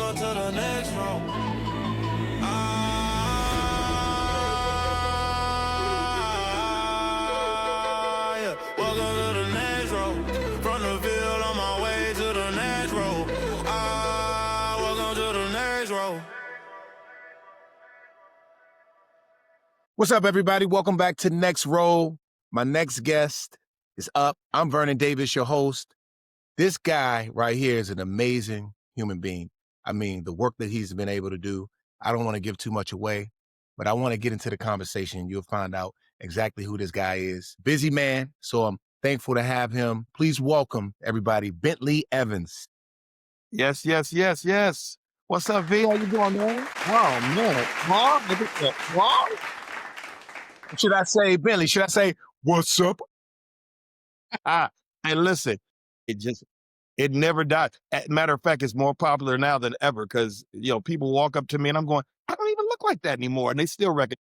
Welcome to the next room. Yeah. Welcome to the next room. From the field on my way to the next room. Welcome to the next room. What's up, everybody? Welcome back to Next Roll. My next guest is up. I'm Vernon Davis, your host. This guy right here is an amazing human being. I mean, the work that he's been able to do, I don't want to give too much away, but I want to get into the conversation. You'll find out exactly who this guy is. Busy man, so I'm thankful to have him. Please welcome, everybody, Bentley Evans. Yes. What's up, V? How you doing, man? Oh, man. Mom? Should I say, Bentley, should I say, what's up? Hey, listen, it never died. Matter of fact, it's more popular now than ever because, people walk up to me and I'm going, I don't even look like that anymore. And they still reckon.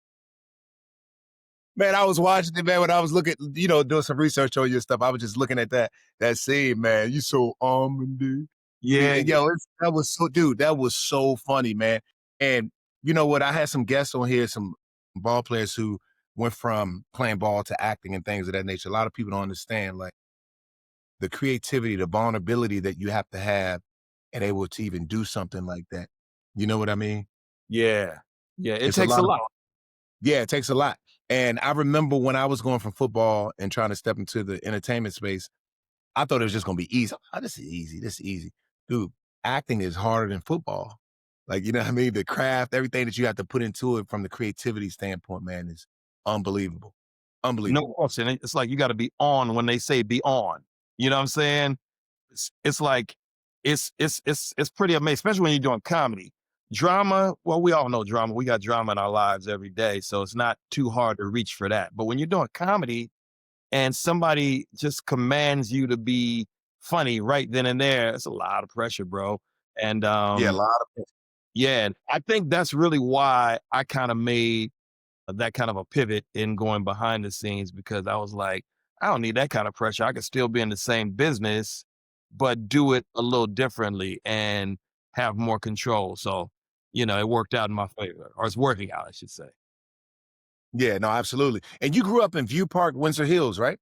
Man, I was watching it, man, when I was looking, doing some research on your stuff. I was just looking at that scene, man. You so almondy. Yeah. That was so funny, man. And you know what? I had some guests on here, some ball players who went from playing ball to acting and things of that nature. A lot of people don't understand, like, the creativity, the vulnerability that you have to have and able to even do something like that. You know what I mean? Yeah. It takes a lot. Yeah, it takes a lot. And I remember when I was going from football and trying to step into the entertainment space, I thought it was just going to be easy. Oh, this is easy. Dude, acting is harder than football. Like, you know what I mean? The craft, everything that you have to put into it from the creativity standpoint, man, is unbelievable. No question. It's like you got to be on when they say be on. You know what I'm saying? It's like, it's pretty amazing, especially when you're doing comedy. Drama, well, we all know drama. We got drama in our lives every day, so it's not too hard to reach for that. But when you're doing comedy and somebody just commands you to be funny right then and there, it's a lot of pressure, bro. And a lot of pressure. Yeah, and I think that's really why I kind of made that kind of a pivot in going behind the scenes, because I was like, I don't need that kind of pressure. I could still be in the same business, but do it a little differently and have more control. So, it worked out in my favor, or it's working out, I should say. Yeah, no, absolutely. And you grew up in View Park, Windsor Hills, right?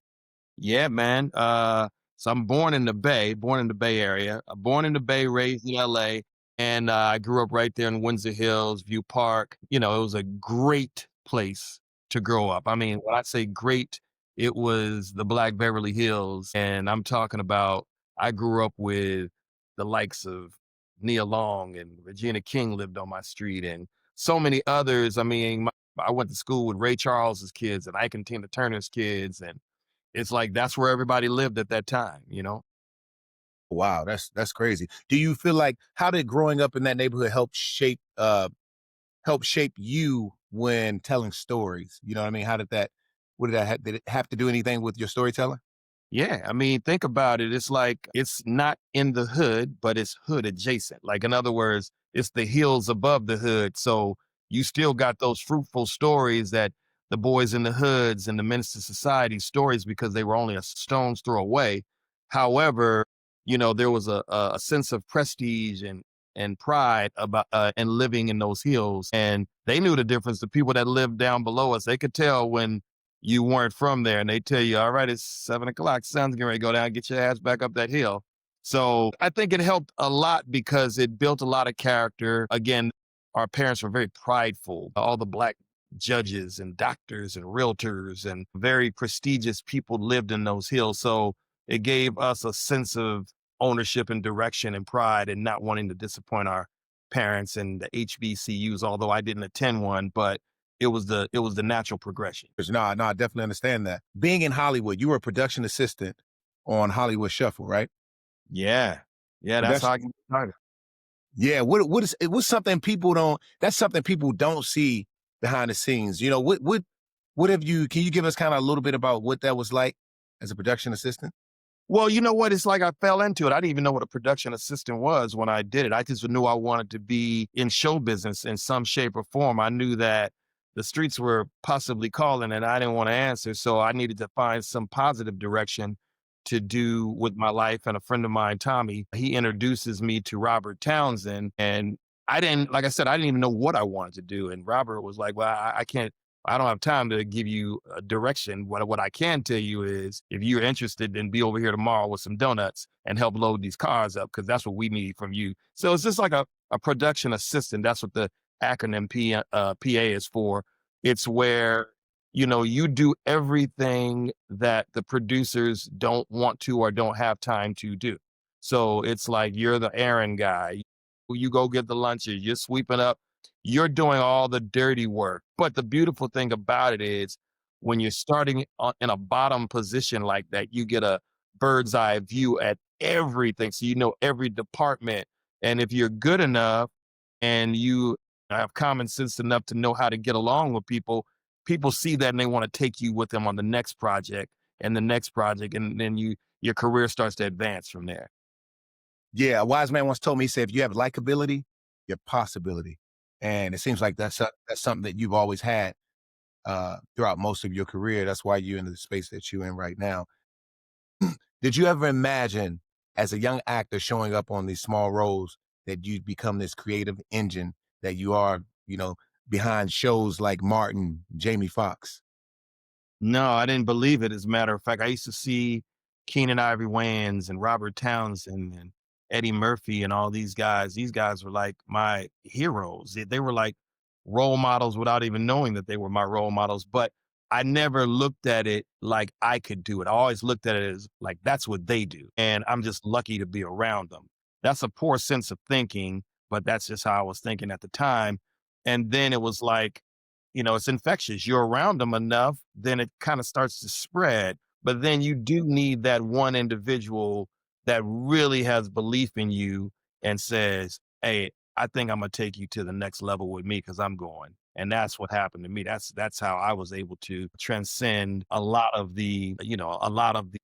Yeah, man. So I'm born in the Bay Area. Born in the Bay, raised in LA. And I grew up right there in Windsor Hills, View Park. It was a great place to grow up. I mean, when I say great, it was the Black Beverly Hills. And I'm talking about, I grew up with the likes of Nia Long and Regina King lived on my street and so many others. I mean, I went to school with Ray Charles's kids and Ike and Tina Turner's kids. And it's like, that's where everybody lived at that time, Wow, that's crazy. Do you feel like, how did growing up in that neighborhood help shape you when telling stories? You know what I mean? Did it have to do anything with your storytelling? Yeah, I mean, think about it. It's like, it's not in the hood, but it's hood adjacent. Like, in other words, it's the hills above the hood. So you still got those fruitful stories that the boys in the hoods and the Minister Society stories, because they were only a stone's throw away. However, there was a sense of prestige and pride about and living in those hills. And they knew the difference. The people that lived down below us, they could tell when you weren't from there, and they tell you, all right, it's 7:00. Sun's getting ready to go down. Get your ass back up that hill. So I think it helped a lot because it built a lot of character. Again, our parents were very prideful. All the Black judges and doctors and realtors and very prestigious people lived in those hills. So it gave us a sense of ownership and direction and pride and not wanting to disappoint our parents and the HBCUs, although I didn't attend one, but it was the natural progression. No, I definitely understand that. Being in Hollywood, you were a production assistant on Hollywood Shuffle, right? Yeah, that's how I got started. Yeah, what's something people don't see behind the scenes? What have you? Can you give us kind of a little bit about what that was like as a production assistant? Well, you know what? It's like I fell into it. I didn't even know what a production assistant was when I did it. I just knew I wanted to be in show business in some shape or form. I knew that the streets were possibly calling and I didn't want to answer. So I needed to find some positive direction to do with my life. And a friend of mine, Tommy, he introduces me to Robert Townsend. And I didn't, like I said, I didn't even know what I wanted to do. And Robert was like, well, I can't, I don't have time to give you a direction. What I can tell you is if you're interested, then be over here tomorrow with some donuts and help load these cars up, because that's what we need from you. So it's just like a production assistant. That's what the acronym PA is for. It's where, you do everything that the producers don't want to or don't have time to do. So it's like you're the errand guy. You go get the lunches, you're sweeping up, you're doing all the dirty work. But the beautiful thing about it is when you're starting in a bottom position like that, you get a bird's eye view at everything. So you know every department. And if you're good enough and you have common sense enough to know how to get along with people, people see that and they want to take you with them on the next project and the next project. And then your career starts to advance from there. Yeah, a wise man once told me, he said, if you have likability, you have possibility. And it seems like that's something that you've always had throughout most of your career. That's why you're in the space that you're in right now. Did you ever imagine as a young actor showing up on these small roles that you'd become this creative engine that you are, behind shows like Martin, Jamie Foxx? No, I didn't believe it. As a matter of fact, I used to see Keenan Ivory Wayans and Robert Townsend and Eddie Murphy and all these guys. These guys were like my heroes. They were like role models without even knowing that they were my role models. But I never looked at it like I could do it. I always looked at it as like that's what they do. And I'm just lucky to be around them. That's a poor sense of thinking, but that's just how I was thinking at the time. And then it was like, it's infectious. You're around them enough, then it kind of starts to spread. But then you do need that one individual that really has belief in you and says, hey, I think I'm gonna take you to the next level with me because I'm going. And that's what happened to me. That's how I was able to transcend a lot of the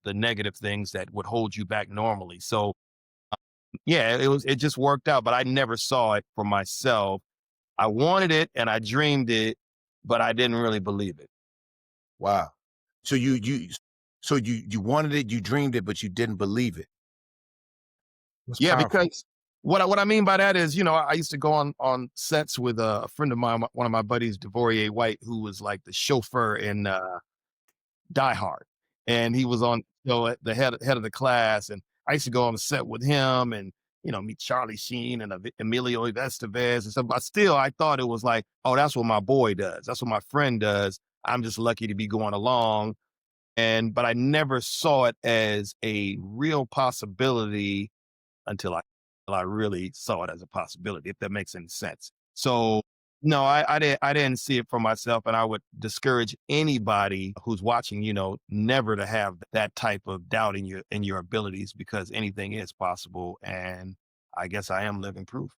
negative things that would hold you back normally. So yeah, it just worked out, but I never saw it for myself. I wanted it and I dreamed it, but I didn't really believe it. Wow. So you wanted it, you dreamed it, but you didn't believe it. That's Yeah, powerful. because what I mean by that is, I used to go on sets with a friend of mine, one of my buddies, DeVorier White, who was like the chauffeur in Die Hard, and he was on at the head of the class, and I used to go on the set with him, and meet Charlie Sheen and Emilio Estevez and stuff. But still, I thought it was like, oh, that's what my boy does. That's what my friend does. I'm just lucky to be going along, but I never saw it as a real possibility until I really saw it as a possibility, if that makes any sense. So no, I didn't see it for myself, and I would discourage anybody who's watching, never to have that type of doubt in your abilities, because anything is possible, and I guess I am living proof.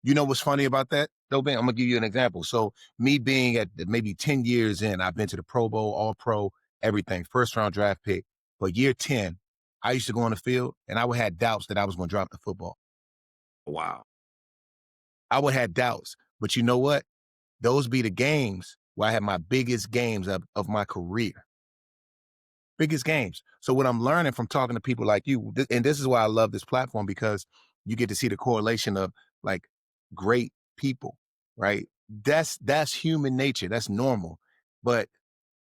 You know what's funny about that, though, Ben? I'm gonna give you an example. So me being at maybe 10 years in, I've been to the Pro Bowl, All Pro, everything, first round draft pick. But year 10, I used to go on the field and I would have doubts that I was gonna drop the football. Wow. I would have doubts. But you know what? Those be the games where I had my biggest games of my career. Biggest games. So what I'm learning from talking to people like you, and this is why I love this platform, because you get to see the correlation of like great people, right? That's human nature. That's normal. But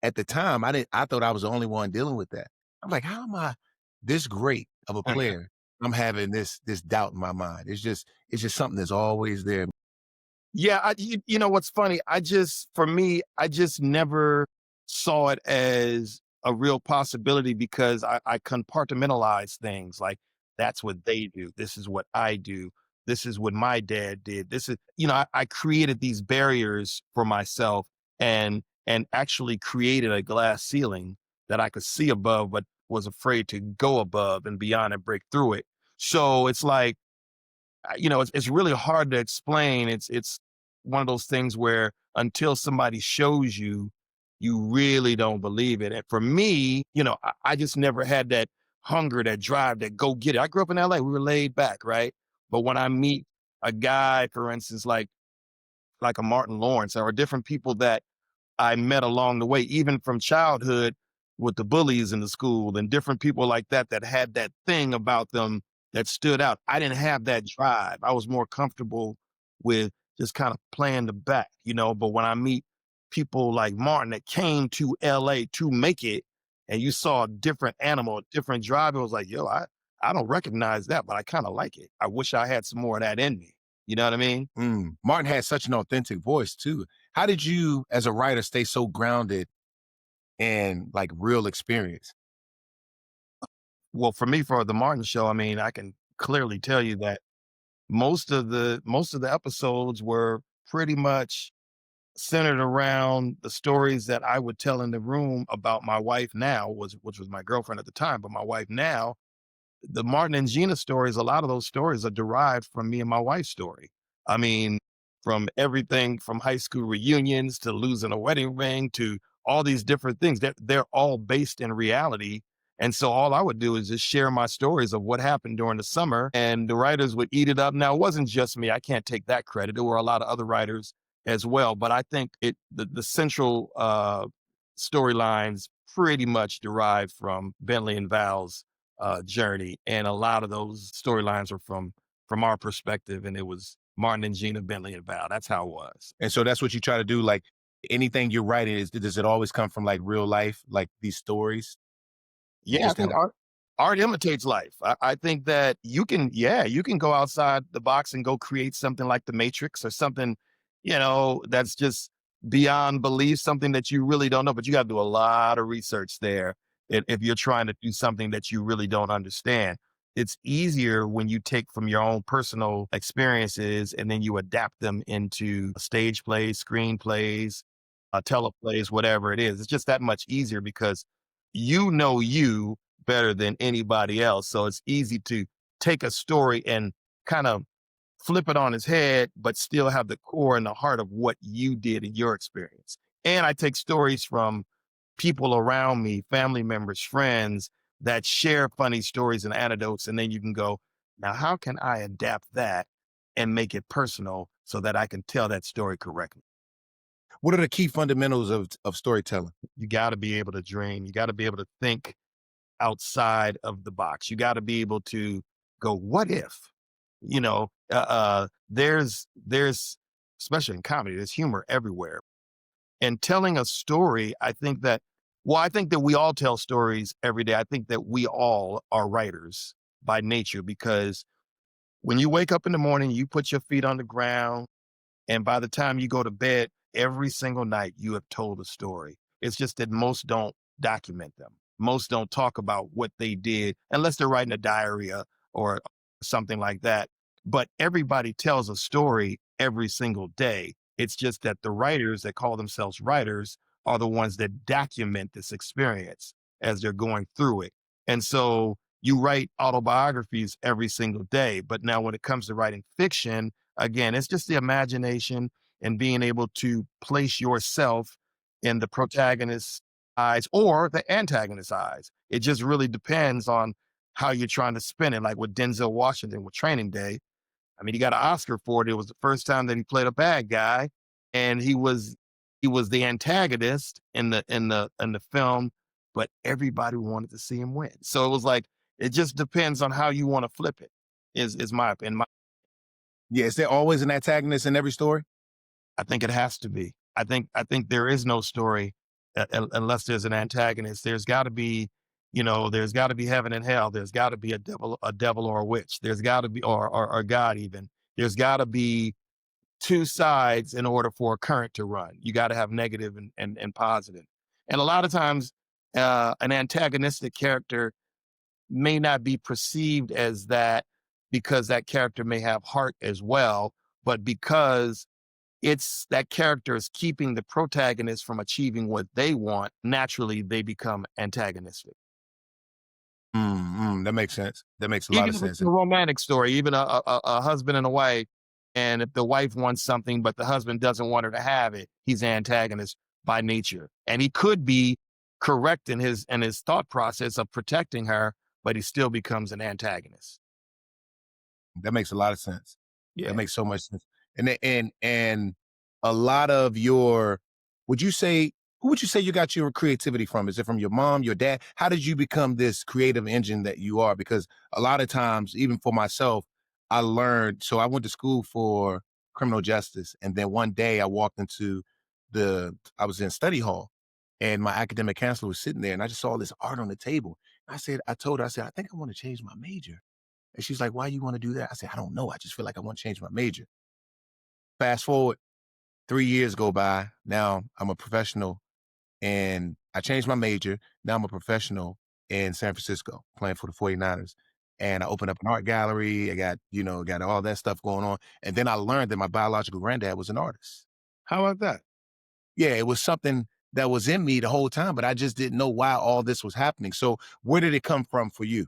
at the time, I thought I was the only one dealing with that. I'm like, how am I this great of a player? I'm having this doubt in my mind. It's just something that's always there. Yeah, you know what's funny? For me, I just never saw it as a real possibility because I compartmentalize things like that's what they do. This is what I do. This is what my dad did. This is, I created these barriers for myself and actually created a glass ceiling that I could see above, but was afraid to go above and beyond and break through it. So it's like, it's really hard to explain. It's one of those things where until somebody shows you, you really don't believe it. And for me, I just never had that hunger, that drive, that go get it. I grew up in LA. We were laid back, right? But when I meet a guy, for instance, like a Martin Lawrence or different people that I met along the way, even from childhood, with the bullies in the school and different people like that that had that thing about them that stood out. I didn't have that drive. I was more comfortable with just kind of playing the back, but when I meet people like Martin that came to LA to make it, and you saw a different animal, a different drive, it was like, yo, I don't recognize that, but I kind of like it. I wish I had some more of that in me. You know what I mean? Martin had such an authentic voice too. How did you, as a writer, stay so grounded in like real experience? Well, for me, for the Martin show, I mean, I can clearly tell you that most of the episodes were pretty much centered around the stories that I would tell in the room about my wife now, which was my girlfriend at the time, but my wife now. The Martin and Gina stories, a lot of those stories are derived from me and my wife's story. I mean, from everything from high school reunions to losing a wedding ring to all these different things that they're all based in reality. And so all I would do is just share my stories of what happened during the summer, and the writers would eat it up. Now, it wasn't just me. I can't take that credit. There were a lot of other writers as well. But I think the central storylines pretty much derived from Bentley and Val's journey, and a lot of those storylines are from our perspective, and it was Martin and Gina, Bentley and Val. That's how it was. And so that's what you try to do. Like anything you're writing, does it always come from like real life, like these stories? Yeah, I Just think in, art imitates life. I think that you can go outside the box and go create something like the Matrix or something, that's just beyond belief, something that you really don't know, but you got to do a lot of research there if you're trying to do something that you really don't understand. It's easier when you take from your own personal experiences and then you adapt them into stage plays, screenplays, teleplays, whatever it is. It's just that much easier because you better than anybody else. So it's easy to take a story and kind of flip it on its head, but still have the core and the heart of what you did in your experience. And I take stories from people around me, family members, friends that share funny stories and anecdotes. And then you can go, now, how can I adapt that and make it personal so that I can tell that story correctly? what are the key fundamentals of storytelling? You got to be able to dream. You got to be able to think outside of the box. You got to be able to go, what if? There's especially in comedy, there's humor everywhere. And telling a story, I think that we all tell stories every day. I think that we all are writers by nature because when you wake up in the morning, you put your feet on the ground, and by the time you go to bed, every single night you have told a story. It's just that most don't document them. Most don't talk about what they did unless they're writing a diary or something like that. But everybody tells a story every single day. It's just that the writers that call themselves writers are the ones that document this experience as they're going through it. And so you write autobiographies every single day. But now when it comes to writing fiction, again, it's just the imagination and being able to place yourself in the protagonist's eyes or the antagonist's eyes. It just really depends on how you're trying to spin it. Like with Denzel Washington with Training Day. I mean, he got an Oscar for it. It was the first time that he played a bad guy, and he was the antagonist in the film, but everybody wanted to see him win. So it was like it just depends on how you want to flip it. Is my opinion. Yeah, is there always an antagonist in every story? I think it has to be. I think there is no story unless there's an antagonist. There's got to be, there's got to be heaven and hell. There's got to be a devil or a witch. There's got to be, or God even. There's got to be two sides in order for a current to run. You got to have negative and positive. And a lot of times, an antagonistic character may not be perceived as that because that character may have heart as well, but because it's that character is keeping the protagonist from achieving what they want, naturally they become antagonistic. That makes sense. That makes a lot Even of if it's sense. a romantic story, even a husband and a wife, and if the wife wants something, but the husband doesn't want her to have it, he's an antagonist by nature. And he could be correct in his thought process of protecting her, but he still becomes an antagonist. That makes a lot of sense. That Yeah. makes so much sense. And a lot of your, would you say Who would you say you got your creativity from? Is it from your mom, your dad? How did you become this creative engine that you are? Because a lot of times, even for myself, I learned. So I went to school for criminal justice, and then one day I walked into I was in study hall, and my academic counselor was sitting there, and I just saw this art on the table. I told her, I said, I think I want to change my major. And she's like, why you want to do that? I said, I don't know. I just feel like I want to change my major. Fast forward, 3 years go by. Now I'm a professional and I changed my major. Now I'm a professional in San Francisco playing for the 49ers. And I opened up an art gallery. I got all that stuff going on. And then I learned that my biological granddad was an artist. How about that? Yeah, it was something that was in me the whole time, but I just didn't know why all this was happening. So where did it come from for you?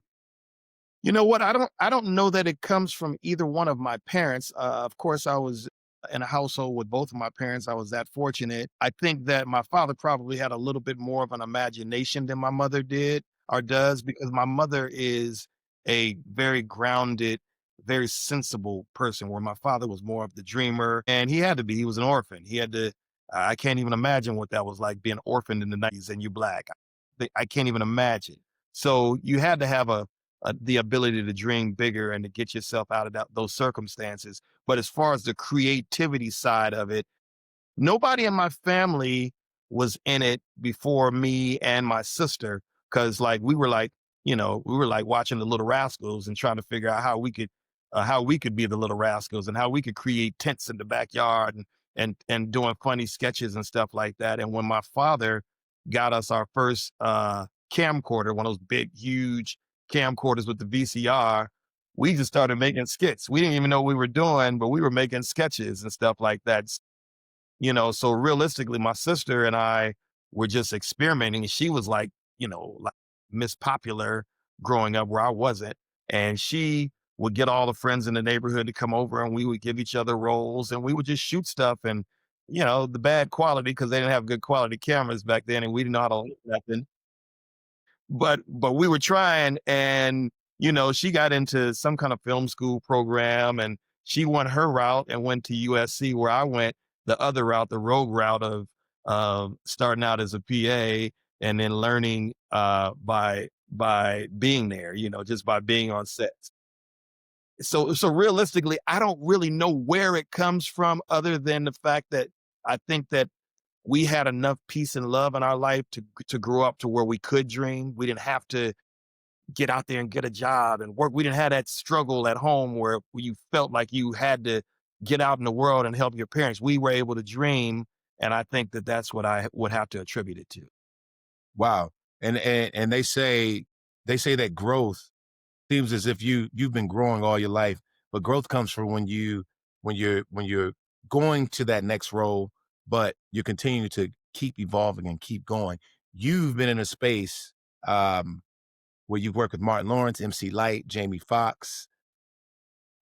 You know what? I don't know that it comes from either one of my parents. Of course, I was in a household with both of my parents. I was that fortunate. I think that my father probably had a little bit more of an imagination than my mother did or does, because my mother is a very grounded, very sensible person, where my father was more of the dreamer, and he had to be. He was an orphan. He had to. I can't even imagine what that was like, being orphaned in the 90s and you black. I can't even imagine. So you had to have the ability to dream bigger and to get yourself out of those circumstances. But as far as the creativity side of it, nobody in my family was in it before me and my sister. Cause like we were like watching the Little Rascals and trying to figure out how we could be the Little Rascals and how we could create tents in the backyard and doing funny sketches and stuff like that. And when my father got us our first camcorder, one of those big, huge camcorders with the VCR, we just started making skits. We didn't even know what we were doing, but we were making sketches and stuff like that. So realistically, my sister and I were just experimenting. And she was like, like Miss Popular growing up where I wasn't. And she would get all the friends in the neighborhood to come over and we would give each other roles and we would just shoot stuff and, the bad quality, because they didn't have good quality cameras back then and we didn't know how to look nothing. But we were trying, and she got into some kind of film school program, and she went her route and went to USC, where I went the other route, the rogue route of starting out as a PA and then learning by being there, just by being on sets. So realistically, I don't really know where it comes from, other than the fact that I think that we had enough peace and love in our life to grow up to where we could dream. We didn't have to get out there and get a job and work. We didn't have that struggle at home where you felt like you had to get out in the world and help your parents. We were able to dream, and I think that that's what I would have to attribute it to. Wow. And they say that growth seems as if you've been growing all your life, but growth comes from when you're going to that next role, but you're continuing to keep evolving and keep going. You've been in a space where you've worked with Martin Lawrence, MC Light, Jamie Foxx.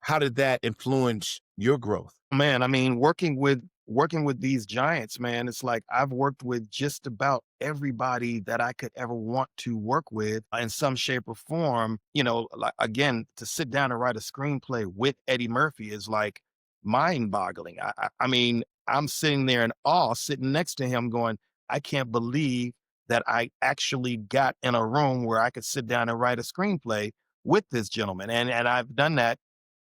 How did that influence your growth? Man, I mean, working with these giants, man, it's like I've worked with just about everybody that I could ever want to work with in some shape or form. Like, again, to sit down and write a screenplay with Eddie Murphy is like mind-boggling. I mean, I'm sitting there in awe, sitting next to him, going, I can't believe that I actually got in a room where I could sit down and write a screenplay with this gentleman, and I've done that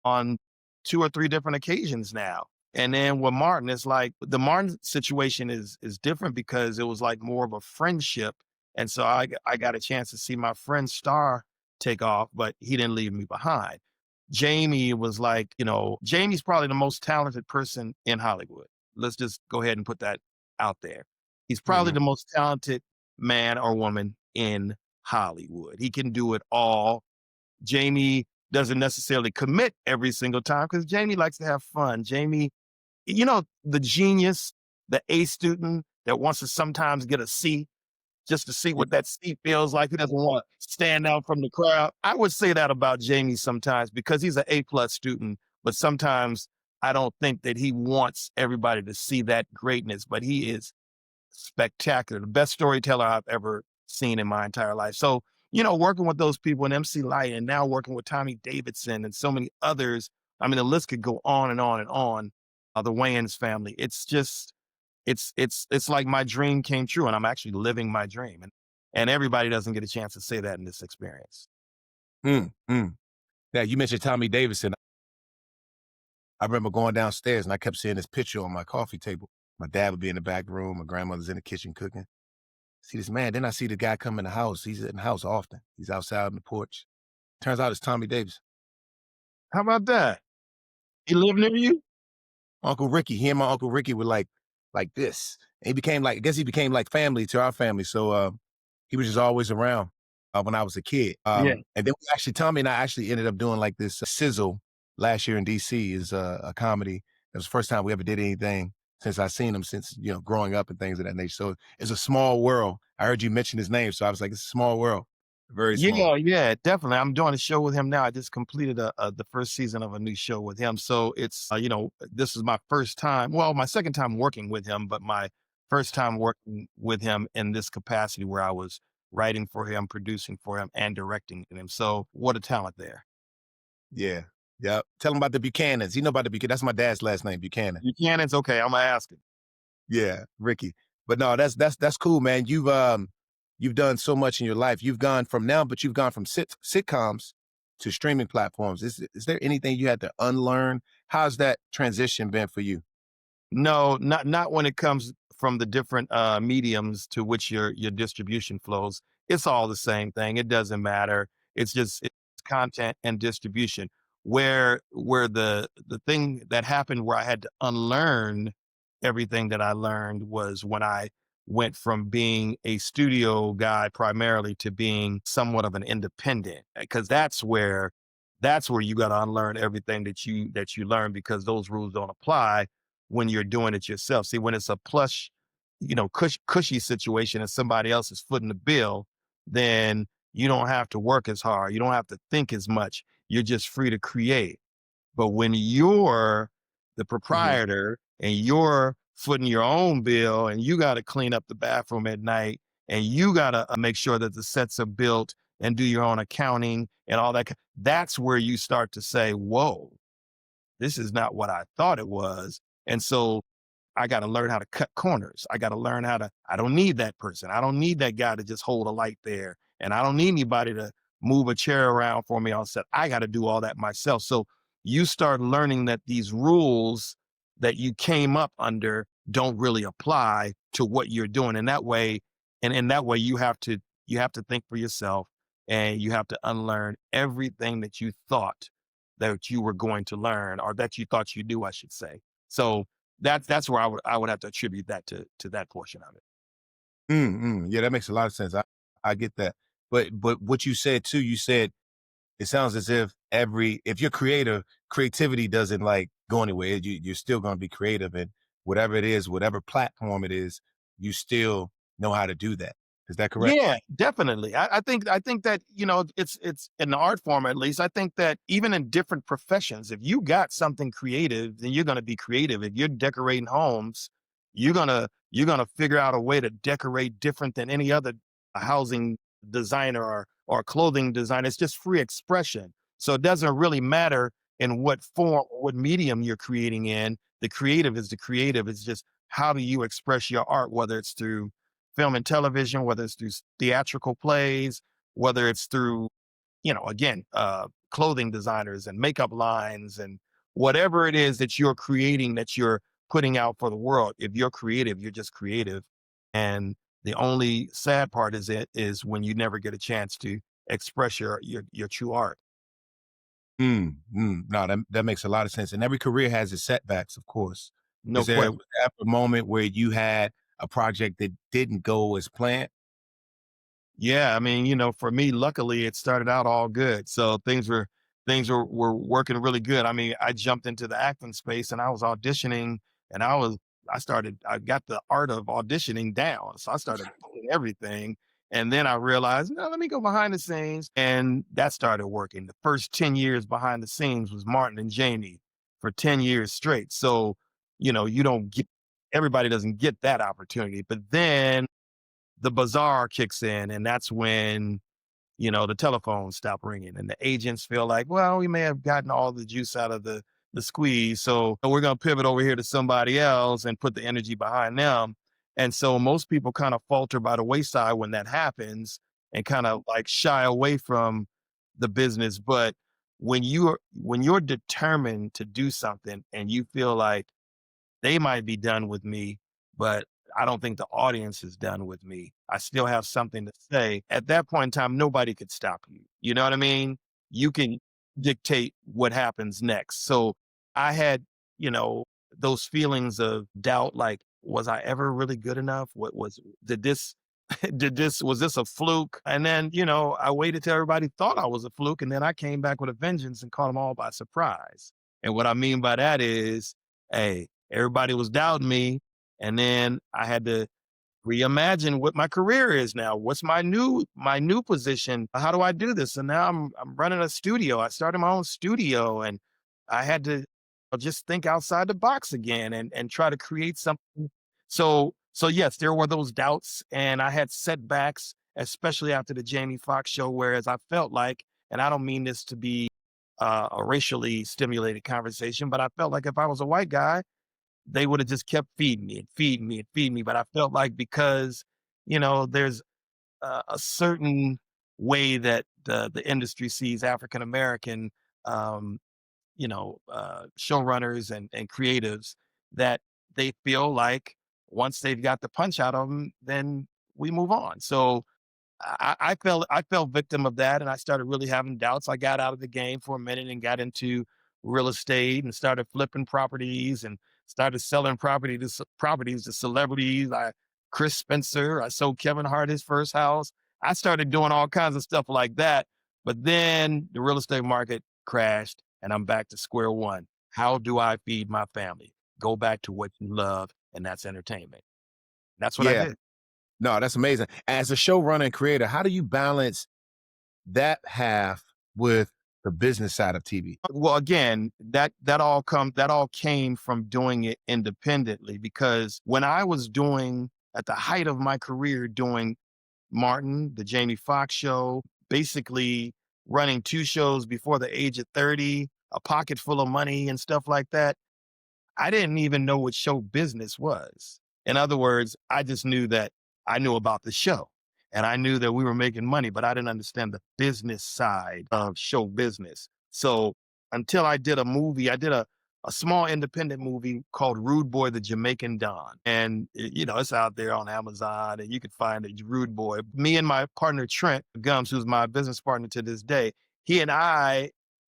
on two or three different occasions now. And then with Martin, it's like the Martin situation is different because it was like more of a friendship. And so I got a chance to see my friend's star take off, but he didn't leave me behind. Jamie was like, Jamie's probably the most talented person in Hollywood. Let's just go ahead and put that out there. He's probably Mhm. the most talented man or woman in Hollywood. He can do it all. Jamie doesn't necessarily commit every single time because Jamie likes to have fun. Jamie, the genius, the A student that wants to sometimes get a C just to see what that C feels like. He doesn't want to stand out from the crowd. I would say that about Jamie sometimes because he's an A+ student, but sometimes I don't think that he wants everybody to see that greatness, but he is spectacular. The best storyteller I've ever seen in my entire life. So, working with those people in MC Light and now working with Tommy Davidson and so many others. I mean, the list could go on and on and on. The Wayans family. It's just, it's like my dream came true, and I'm actually living my dream. And everybody doesn't get a chance to say that in this experience. Mm, mm. Yeah, you mentioned Tommy Davidson. I remember going downstairs and I kept seeing this picture on my coffee table. My dad would be in the back room. My grandmother's in the kitchen cooking. See this man. Then I see the guy come in the house. He's in the house often. He's outside on the porch. Turns out it's Tommy Davis. How about that? He live near you? Uncle Ricky. He and my Uncle Ricky were like this. And he became like, I guess he became like family to our family. So he was just always around when I was a kid. Yeah. And then Tommy and I actually ended up doing like this sizzle last year in DC is a comedy. It was the first time we ever did anything since I seen him since, growing up and things of that nature. So it's a small world. I heard you mention his name. So I was like, it's a small world. Very small. Yeah, definitely. I'm doing a show with him now. I just completed the first season of a new show with him. So it's, this is my first time, well, my second time working with him, but my first time working with him in this capacity where I was writing for him, producing for him, and directing him. So what a talent there. Yeah. Yep. Tell him about the Buchanans. You know about the Buchanan. That's my dad's last name, Buchanan. Buchanan's okay. I'm gonna ask him. Yeah, Ricky. But no, that's cool, man. You've done so much in your life. You've gone from sitcoms to streaming platforms. Is there anything you had to unlearn? How's that transition been for you? No, not when it comes from the different mediums to which your distribution flows. It's all the same thing. It doesn't matter. It's content and distribution. Where the thing that happened where I had to unlearn everything that I learned was when I went from being a studio guy primarily to being somewhat of an independent. Because that's where you got to unlearn everything that you learn, because those rules don't apply when you're doing it yourself. See, when it's a plush, cushy situation and somebody else is footing the bill, then you don't have to work as hard. You don't have to think as much. You're just free to create. But when you're the Mhm. proprietor and you're footing your own bill and you got to clean up the bathroom at night and you got to make sure that the sets are built and do your own accounting and all that, that's where you start to say, whoa, this is not what I thought it was. And so I got to learn how to cut corners. I got to learn I don't need that person. I don't need that guy to just hold a light there. And I don't need anybody to move a chair around for me on set. I got to do all that myself. So you start learning that these rules that you came up under don't really apply to what you're doing. And that way, and in that way, you have to think for yourself, and you have to unlearn everything that you thought that you were going to learn, or that you thought you knew, I should say. So that's where I would have to attribute that to that portion of it. Yeah, that makes a lot of sense. I get that. But what you said too, you said it sounds as if if you're creative, creativity doesn't like go anywhere. You're still going to be creative, and whatever it is, whatever platform it is, you still know how to do that. Is that correct? Yeah, definitely. I think that, it's in the art form, at least. I think that even in different professions, if you got something creative, then you're gonna be creative. If you're decorating homes, you're gonna figure out a way to decorate different than any other housing designer or clothing designer. It's just free expression. So it doesn't really matter in what form, what medium you're creating in. The creative is the creative. It's just, how do you express your art, whether it's through film and television, whether it's through theatrical plays, whether it's through, again, clothing designers and makeup lines and whatever it is that you're creating, that you're putting out for the world. If you're creative, you're just creative. And the only sad part is when you never get a chance to express your true art. No, that makes a lot of sense. And every career has its setbacks, of course. No Was there question. was there ever a moment where you had a project that didn't go as planned? Yeah, I mean, for me, luckily, it started out all good. So things were working really good. I mean, I jumped into the acting space and I was auditioning, and I got the art of auditioning down. So I started doing everything. And then I realized, no, let me go behind the scenes. And that started working. The first 10 years behind the scenes was Martin and Jamie for 10 years straight. So, you don't get, everybody doesn't get that opportunity. But then the bazaar kicks in, and that's when the telephones stop ringing and the agents feel like, well, we may have gotten all the juice out of the squeeze. So we're going to pivot over here to somebody else and put the energy behind them. And so most people kind of falter by the wayside when that happens and kind of like shy away from the business. But when you're determined to do something and you feel like they might be done with me, but I don't think the audience is done with me. I still have something to say. At that point in time, nobody could stop you. You know what I mean? You can dictate what happens next. So I had, you know, those feelings of doubt, like, was I ever really good enough? Did this, was this a fluke? And then, I waited till everybody thought I was a fluke. And then I came back with a vengeance and caught them all by surprise. And what I mean by that is, hey, everybody was doubting me. And then I had to reimagine what my career is now. What's my new position? How do I do this? And now I'm running a studio. I started my own studio, and I had to just think outside the box again and try to create something. So yes, there were those doubts, and I had setbacks, especially after the Jamie Foxx show. Whereas I felt like, and I don't mean this to be a racially stimulated conversation, but I felt like if I was a white guy, they would have just kept feeding me and feeding me and feeding me. But I felt like because, there's a certain way that the industry sees African American, showrunners and creatives, that they feel like once they've got the punch out of them, then we move on. So I fell victim of that, and I started really having doubts. I got out of the game for a minute and got into real estate and started flipping properties and started selling properties to celebrities. Chris Spencer, I sold Kevin Hart his first house. I started doing all kinds of stuff like that. But then the real estate market crashed, and I'm back to square one. How do I feed my family? Go back to what you love, and that's entertainment. That's what I Yeah. did. No, that's amazing. As a showrunner and creator, how do you balance that half with the business side of TV? Well, again, that all came from doing it independently, because when I was doing, at the height of my career, doing Martin, the Jamie Foxx show, basically running two shows before the age of 30, a pocket full of money and stuff like that, I didn't even know what show business was. In other words, I just knew that I knew about the show and I knew that we were making money, but I didn't understand the business side of show business. So until I did a movie, I did a small independent movie called Rude Boy, the Jamaican Don. And, it's out there on Amazon and you can find it, Rude Boy. Me and my partner, Trent Gums, who's my business partner to this day, he and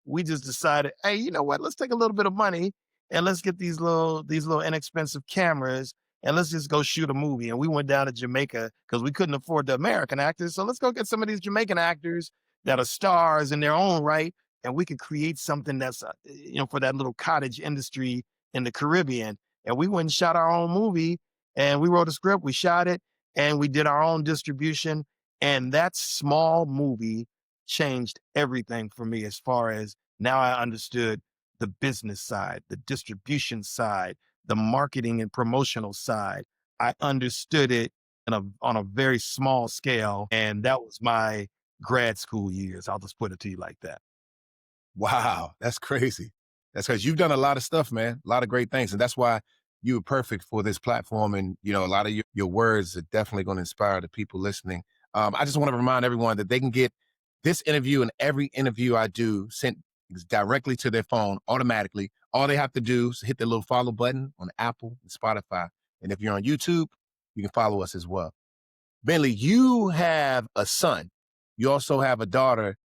we just decided, hey, you know what? Let's take a little bit of money and let's get these little inexpensive cameras and let's just go shoot a movie. And we went down to Jamaica because we couldn't afford the American actors. So let's go get some of these Jamaican actors that are stars in their own right, and we could create something that's, for that little cottage industry in the Caribbean. And we went and shot our own movie, and we wrote a script, we shot it, and we did our own distribution. And that small movie changed everything for me, as far as now I understood the business side, the distribution side, the marketing and promotional side. I understood it on a very small scale. And that was my grad school years. I'll just put it to you like that. Wow, that's crazy. That's because you've done a lot of stuff, man. A lot of great things. And that's why you were perfect for this platform. And, a lot of your words are definitely going to inspire the people listening. I just want to remind everyone that they can get this interview and every interview I do sent directly to their phone automatically. All they have to do is hit the little follow button on Apple and Spotify. And if you're on YouTube, you can follow us as well. Bentley, you have a son. You also have a daughter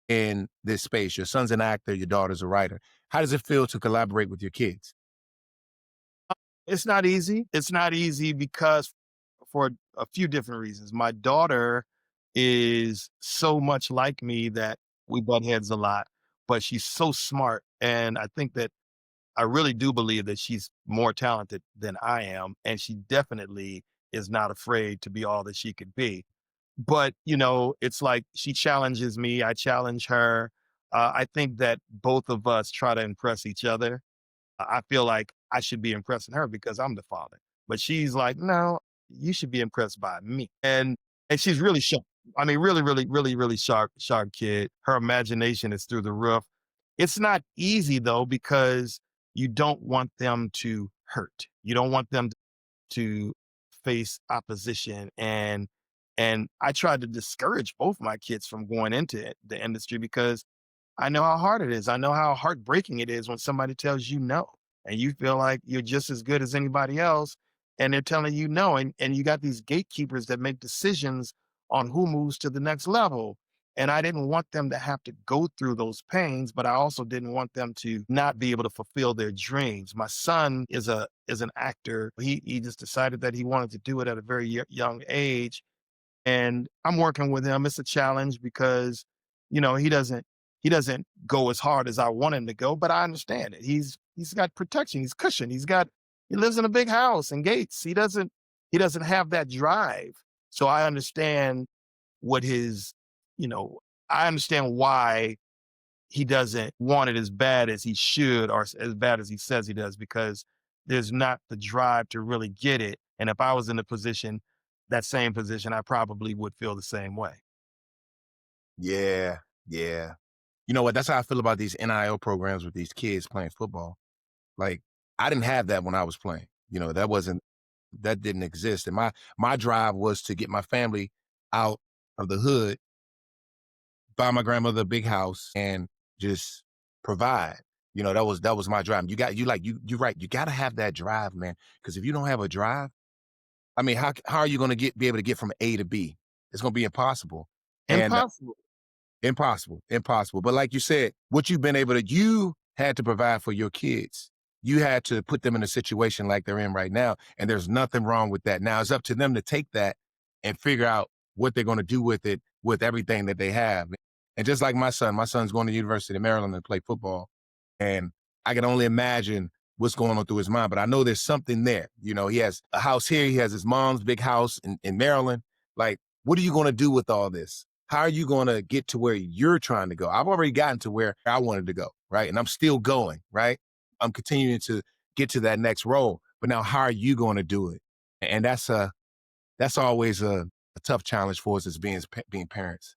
in this space. Your son's an actor, your daughter's a writer. How does it feel to collaborate with your kids? It's not easy. It's not easy because, for a few different reasons. My daughter is so much like me that we butt heads a lot, but she's so smart. And I think that I really do believe that she's more talented than I am. And she definitely is not afraid to be all that she could be. But, it's like she challenges me. I challenge her. I think that both of us try to impress each other. I feel like I should be impressing her because I'm the father. But she's like, no, you should be impressed by me. And she's really sharp. I mean, really, really, really, really sharp kid. Her imagination is through the roof. It's not easy though, because you don't want them to hurt. You don't want them to face opposition. And I tried to discourage both my kids from going into the industry because I know how hard it is. I know how heartbreaking it is when somebody tells you no and you feel like you're just as good as anybody else and they're telling you no. And you got these gatekeepers that make decisions on who moves to the next level. And I didn't want them to have to go through those pains, but I also didn't want them to not be able to fulfill their dreams. My son is an actor. He just decided that he wanted to do it at a very young age, and I'm working with him. It's a challenge because, he doesn't go as hard as I want him to go, but I understand it. He's got protection, he's cushion, he lives in a big house and gates. He doesn't have that drive. So I understand what his, I understand why he doesn't want it as bad as he should or as bad as he says he does, because there's not the drive to really get it. And if I was in that same position, I probably would feel the same way. Yeah, yeah. You know what? That's how I feel about these NIL programs with these kids playing football. Like, I didn't have that when I was playing. That didn't exist. And my drive was to get my family out of the hood, buy my grandmother a big house, and just provide. That was my drive. You're right. You got to have that drive, man. Because if you don't have a drive, I mean, how are you going to be able to get from A to B? It's going to be impossible. And Impossible. impossible. But like you said, what you had to provide for your kids. You had to put them in a situation like they're in right now. And there's nothing wrong with that. Now it's up to them to take that and figure out what they're going to do with it, with everything that they have. And just like my son's going to the University of Maryland to play football. And I can only imagine what's going on through his mind, but I know there's something there. He has a house here. He has his mom's big house in Maryland. Like, what are you going to do with all this? How are you going to get to where you're trying to go? I've already gotten to where I wanted to go, right? And I'm still going, right? I'm continuing to get to that next role. But now how are you going to do it? And that's always a tough challenge for us as being parents.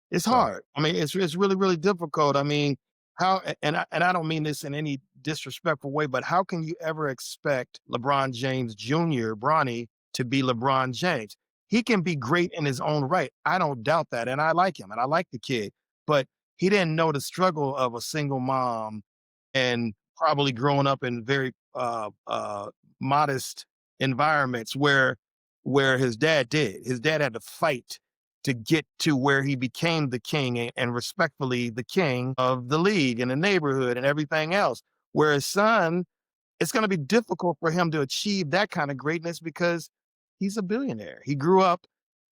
It's So, hard. I mean, it's really, really difficult. I mean, and I don't mean this in any disrespectful way, but how can you ever expect LeBron James Jr., Bronny, to be LeBron James? He can be great in his own right. I don't doubt that. And I like him and I like the kid, but he didn't know the struggle of a single mom and probably growing up in very modest environments where his dad did. His dad had to fight to get to where he became the king and respectfully the king of the league and the neighborhood and everything else. Where his son, it's going to be difficult for him to achieve that kind of greatness because he's a billionaire. He grew up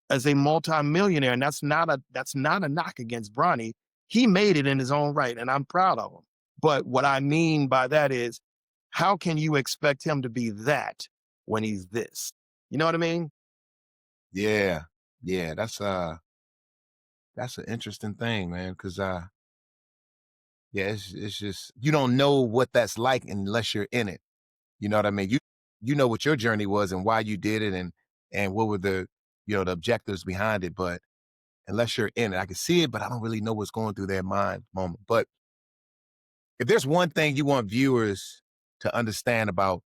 as a multimillionaire, and that's not a knock against Bronny. He made it in his own right, and I'm proud of him. But what I mean by that is, how can you expect him to be that when he's this? You know what I mean? yeah, yeah, that's an interesting thing, man. Because yeah, it's just you don't know what that's like unless you're in it. You know what I mean? You know what your journey was and why you did it, and what were the objectives behind it. But unless you're in it, I can see it, but I don't really know what's going through their mind moment. But if there's one thing you want viewers to understand about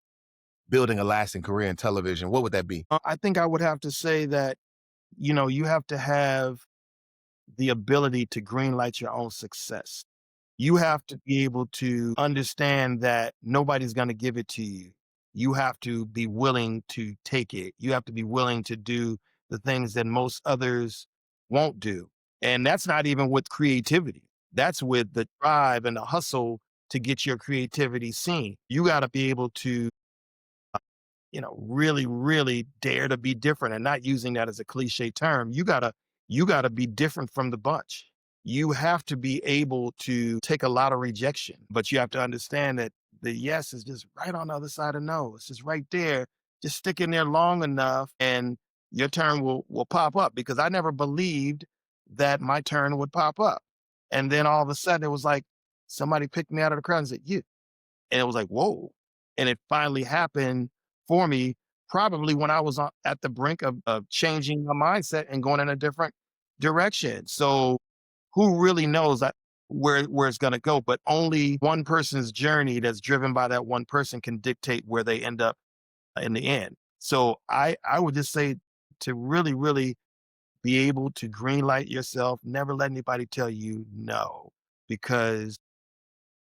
building a lasting career in television, what would that be? I think I would have to say that, you have to have the ability to greenlight your own success. You have to be able to understand that nobody's going to give it to you. You have to be willing to take it. You have to be willing to do the things that most others won't do. And that's not even with creativity. That's with the drive and the hustle to get your creativity seen. You got to be able to, really, really dare to be different, and not using that as a cliche term. You gotta be different from the bunch. You have to be able to take a lot of rejection, but you have to understand that the yes is just right on the other side of no. It's just right there. Just stick in there long enough and your turn will pop up, because I never believed that my turn would pop up. And then all of a sudden it was like somebody picked me out of the crowd and said, "You." And it was like, whoa. And it finally happened for me, probably when I was at the brink of changing my mindset and going in a different direction. So who really knows that where it's going to go, but only one person's journey that's driven by that one person can dictate where they end up in the end. So I would just say to really, really be able to greenlight yourself, never let anybody tell you no, because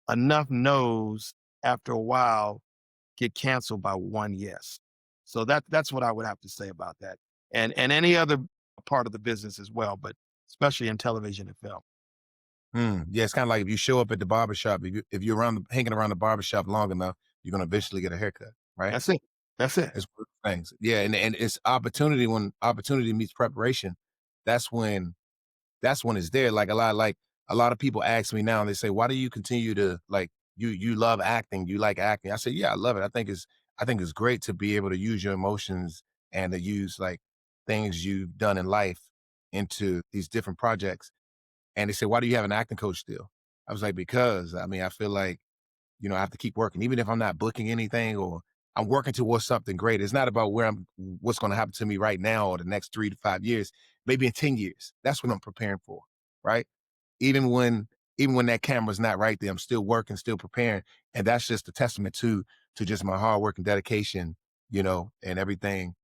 enough no's after a while get canceled by one yes. So that's what I would have to say about that. And any other part of the business as well, but especially in television and film. Yeah, it's kind of like if you show up at the barbershop, if you're hanging around the barbershop long enough, you're gonna eventually get a haircut, right? That's it. That's it. It's one of the things. Yeah, and it's opportunity. When opportunity meets preparation, that's when it's there. Like a lot of people ask me now, and they say, "Why do you continue to like you love acting? You like acting?" I say, "Yeah, I love it. I think it's great to be able to use your emotions and to use like things you've done in life into these different projects." And they say, "Why do you have an acting coach still?" I was like, "Because I mean, I feel like I have to keep working, even if I'm not booking anything or I'm working towards something great. It's not about what's going to happen to me right now or the next 3 to 5 years, maybe in 10 years. That's what I'm preparing for, right? Even when, even when that camera's not right there, I'm still working, still preparing. And that's just a testament to just my hard work and dedication, and everything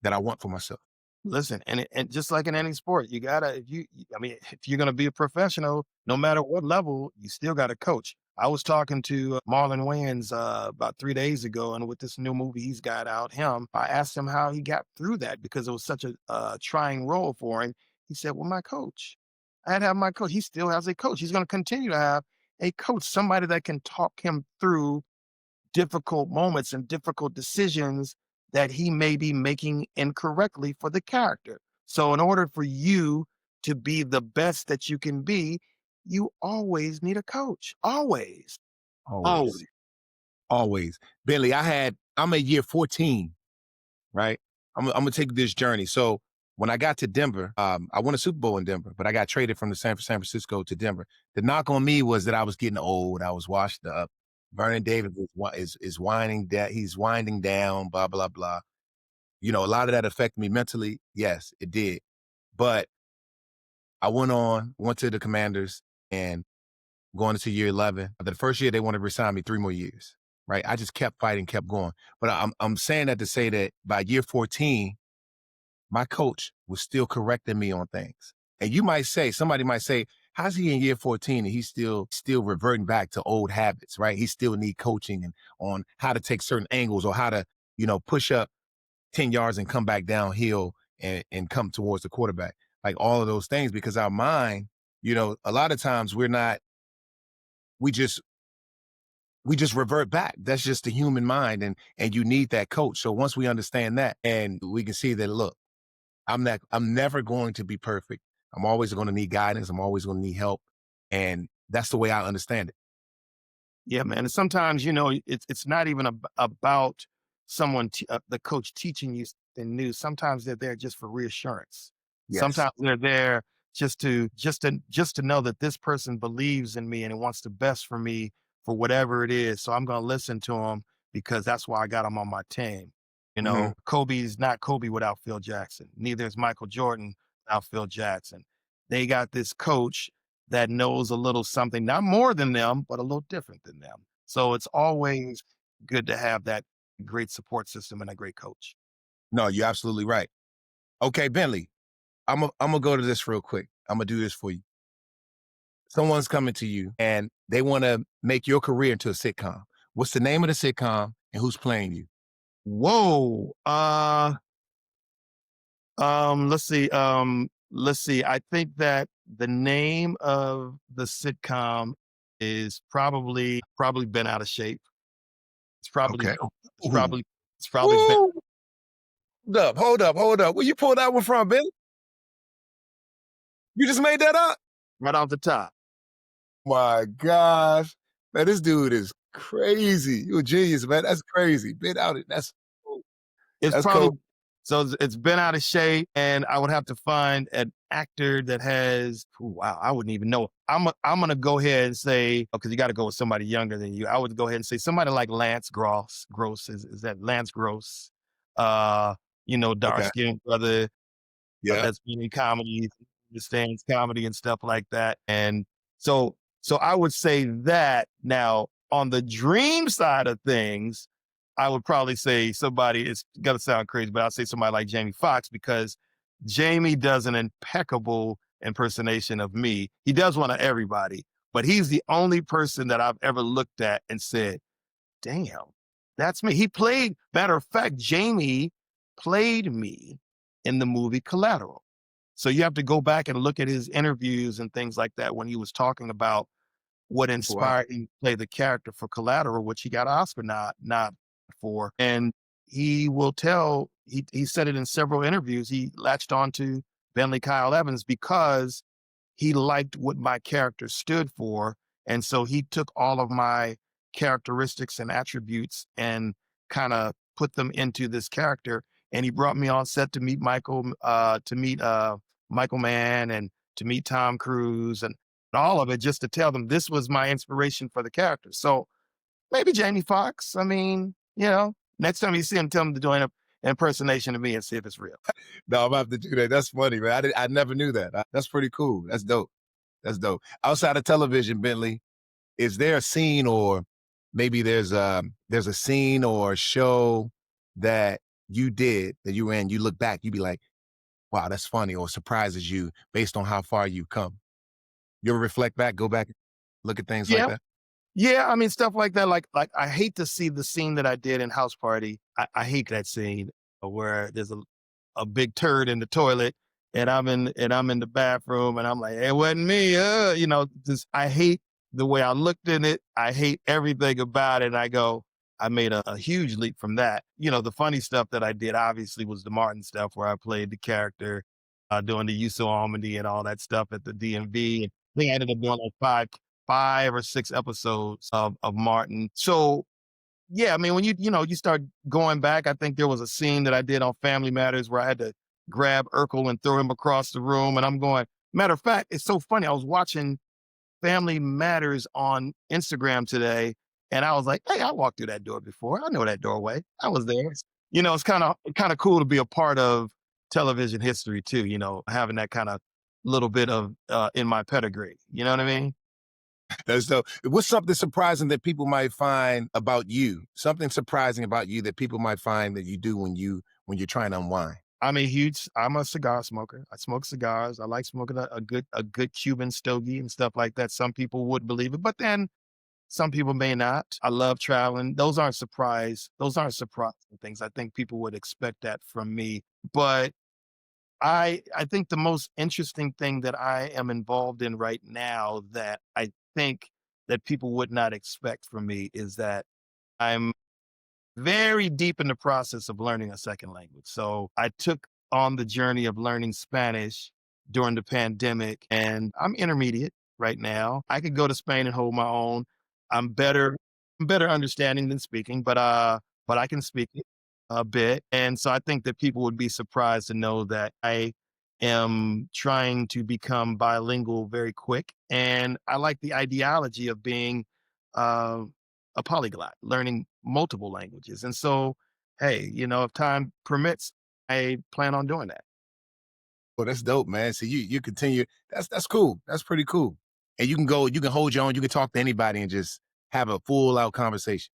that I want for myself. Listen, and just like in any sport, you gotta I mean, if you're gonna be a professional, no matter what level, you still got to coach. I was talking to Marlon Wayans about 3 days ago, and with this new movie he's got out, I asked him how he got through that because it was such a trying role for him. He said, "Well, my coach, I had to have my coach. He still has a coach. He's going to continue to have a coach, somebody that can talk him through difficult moments and difficult decisions that he may be making incorrectly for the character. So, in order for you to be the best that you can be, you always need a coach. Always. Always, Always. always. Bentley, I'm at year 14, right? I'm gonna take this journey. So when I got to Denver, I won a Super Bowl in Denver, but I got traded from the San Francisco to Denver. The knock on me was that I was getting old. I was washed up. Vernon Davis is winding down. He's winding down. Blah blah blah. A lot of that affected me mentally. Yes, it did. But I went to the Commanders, and going into year 11. The first year they wanted to resign me 3 more years. Right? I just kept fighting, kept going. But I'm saying that to say that by year 14, my coach was still correcting me on things. And somebody might say, how's he in year 14 and he's still reverting back to old habits, right? He still need coaching and on how to take certain angles or how to, push up 10 yards and come back downhill and come towards the quarterback. Like all of those things, because our mind, a lot of times we just revert back. That's just the human mind. And you need that coach. So once we understand that and we can see that, look, I'm never going to be perfect. I'm always going to need guidance. I'm always going to need help. And that's the way I understand it. Yeah, man. And sometimes, it's not even about the coach teaching you something new. Sometimes they're there just for reassurance. Yes. Sometimes they're there just to know that this person believes in me and wants the best for me for whatever it is. So I'm going to listen to him because that's why I got him on my team. Mhm. Kobe's not Kobe without Phil Jackson. Neither is Michael Jordan without Phil Jackson. They got this coach that knows a little something, not more than them, but a little different than them. So it's always good to have that great support system and a great coach. No, you're absolutely right. Okay, Bentley, I'm gonna go to this real quick. I'm gonna do this for you. Someone's coming to you and they want to make your career into a sitcom. What's the name of the sitcom and who's playing you? Whoa. Let's see. I think that the name of the sitcom is probably Been Out of Shape. It's probably Okay. it's Ooh. probably it's probably been Woo! Hold up. Where you pull that one from, Bentley? You just made that up? right off the top. My gosh. Man, this dude is crazy. You a genius, man. That's crazy. Been out it. It's That's probably cool. so it's Been Out of Shape, and I would have to find an actor that has. Ooh, wow, I wouldn't even know. I'm gonna go ahead and say because you got to go with somebody younger than you. I would go ahead and say somebody like Lance Gross. Gross is that Lance Gross? Uh, dark Okay. skinned brother Yeah. that's been in comedy, understands comedy and stuff like that. And so So I would say that. Now, on the dream side of things, I would probably say somebody, it's going to sound crazy, but I'll say somebody like Jamie Foxx, because Jamie does an impeccable impersonation of me. He does one of everybody, but he's the only person that I've ever looked at and said, damn, that's me. Matter of fact, Jamie played me in the movie Collateral. So you have to go back and look at his interviews and things like that when he was talking about what Wow. inspired him to play the character for Collateral, which he got an Oscar nod for. And he will tell, he said it in several interviews, he latched on to Bentley Kyle Evans because he liked what my character stood for. And so he took all of my characteristics and attributes and kind of put them into this character. And he brought me on set to meet Michael Mann and to meet Tom Cruise and all of it, just to tell them this was my inspiration for the character. So maybe Jamie Foxx. I mean, next time you see him, tell him to do an impersonation of me and see if it's real. No, I'm gonna have to do that. That's funny, man. I never knew that. That's pretty cool. That's dope. That's dope. Outside of television, Bentley, is there a scene, or maybe there's a scene or a show that you did that you were in, you look back, you be like, wow, that's funny, or surprises you based on how far you've come? You ever reflect back, go back, look at things like Yeah. that? Yeah, I mean, stuff like that. Like I hate to see the scene that I did in House Party. I hate that scene where there's a big turd in the toilet and I'm in the bathroom and I'm like, it wasn't me. Just I hate the way I looked in it. I hate everything about it. I made a huge leap from that. The funny stuff that I did obviously was the Martin stuff where I played the character doing the use of Almond and all that stuff at the DMV. And I think I ended up doing like five or six episodes of Martin. So yeah, I mean, when you start going back, I think there was a scene that I did on Family Matters where I had to grab Urkel and throw him across the room. And I'm going, matter of fact, it's so funny. I was watching Family Matters on Instagram today and I was like, hey, I walked through that door before. I know that doorway. I was there. It's kind of cool to be a part of television history too, having that kind of little bit of in my pedigree. You know what I mean? That's dope. What's something surprising that people might find about you? Something surprising about you that people might find that you do when you're trying to unwind? I'm a cigar smoker. I smoke cigars. I like smoking a good Cuban stogie and stuff like that. Some people would believe it, but then some people may not. I love traveling. Those aren't surprising things. I think people would expect that from me. But I think the most interesting thing that I am involved in right now that I think that people would not expect from me is that I'm very deep in the process of learning a second language. So I took on the journey of learning Spanish during the pandemic and I'm intermediate right now. I could go to Spain and hold my own. I'm better understanding than speaking, but I can speak it a bit. And so I think that people would be surprised to know that I am trying to become bilingual very quick. And I like the ideology of being uh, a polyglot, learning multiple languages. And so, hey, if time permits, I plan on doing that. Well, that's dope, man. So you continue. That's cool. That's pretty cool. And you can hold your own, you can talk to anybody and just have a full out conversation.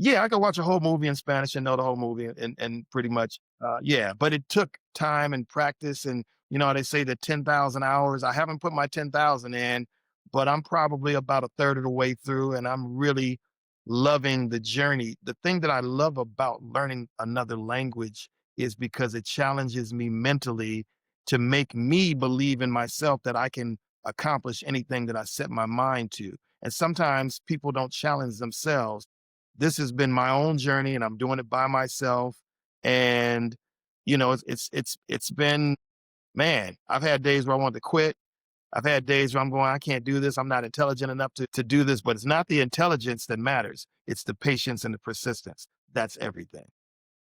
Yeah, I could watch a whole movie in Spanish and know the whole movie and pretty much, yeah. But it took time and practice. And, they say that 10,000 hours, I haven't put my 10,000 in, but I'm probably about a third of the way through and I'm really loving the journey. The thing that I love about learning another language is because it challenges me mentally to make me believe in myself that I can accomplish anything that I set my mind to. And sometimes people don't challenge themselves. This has been my own journey and I'm doing it by myself. And, it's been, man, I've had days where I want to quit. I've had days where I'm going, I can't do this. I'm not intelligent enough to do this, but it's not the intelligence that matters. It's the patience and the persistence. That's everything.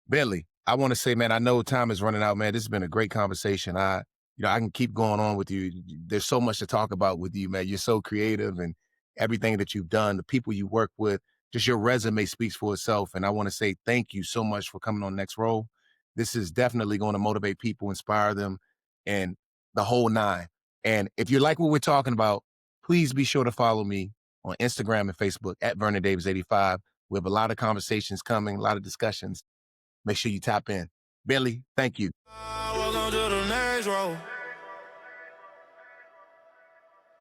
Bentley, I want to say, man, I know time is running out, man. This has been a great conversation. I can keep going on with you. There's so much to talk about with you, man. You're so creative and everything that you've done, the people you work with, just your resume speaks for itself. And I want to say thank you so much for coming on Next Role. This is definitely going to motivate people, inspire them, and the whole nine. And if you like what we're talking about, please be sure to follow me on Instagram and Facebook at Vernon Davis 85. We have a lot of conversations coming, a lot of discussions. Make sure you tap in. Bentley, thank you. Welcome to the next row.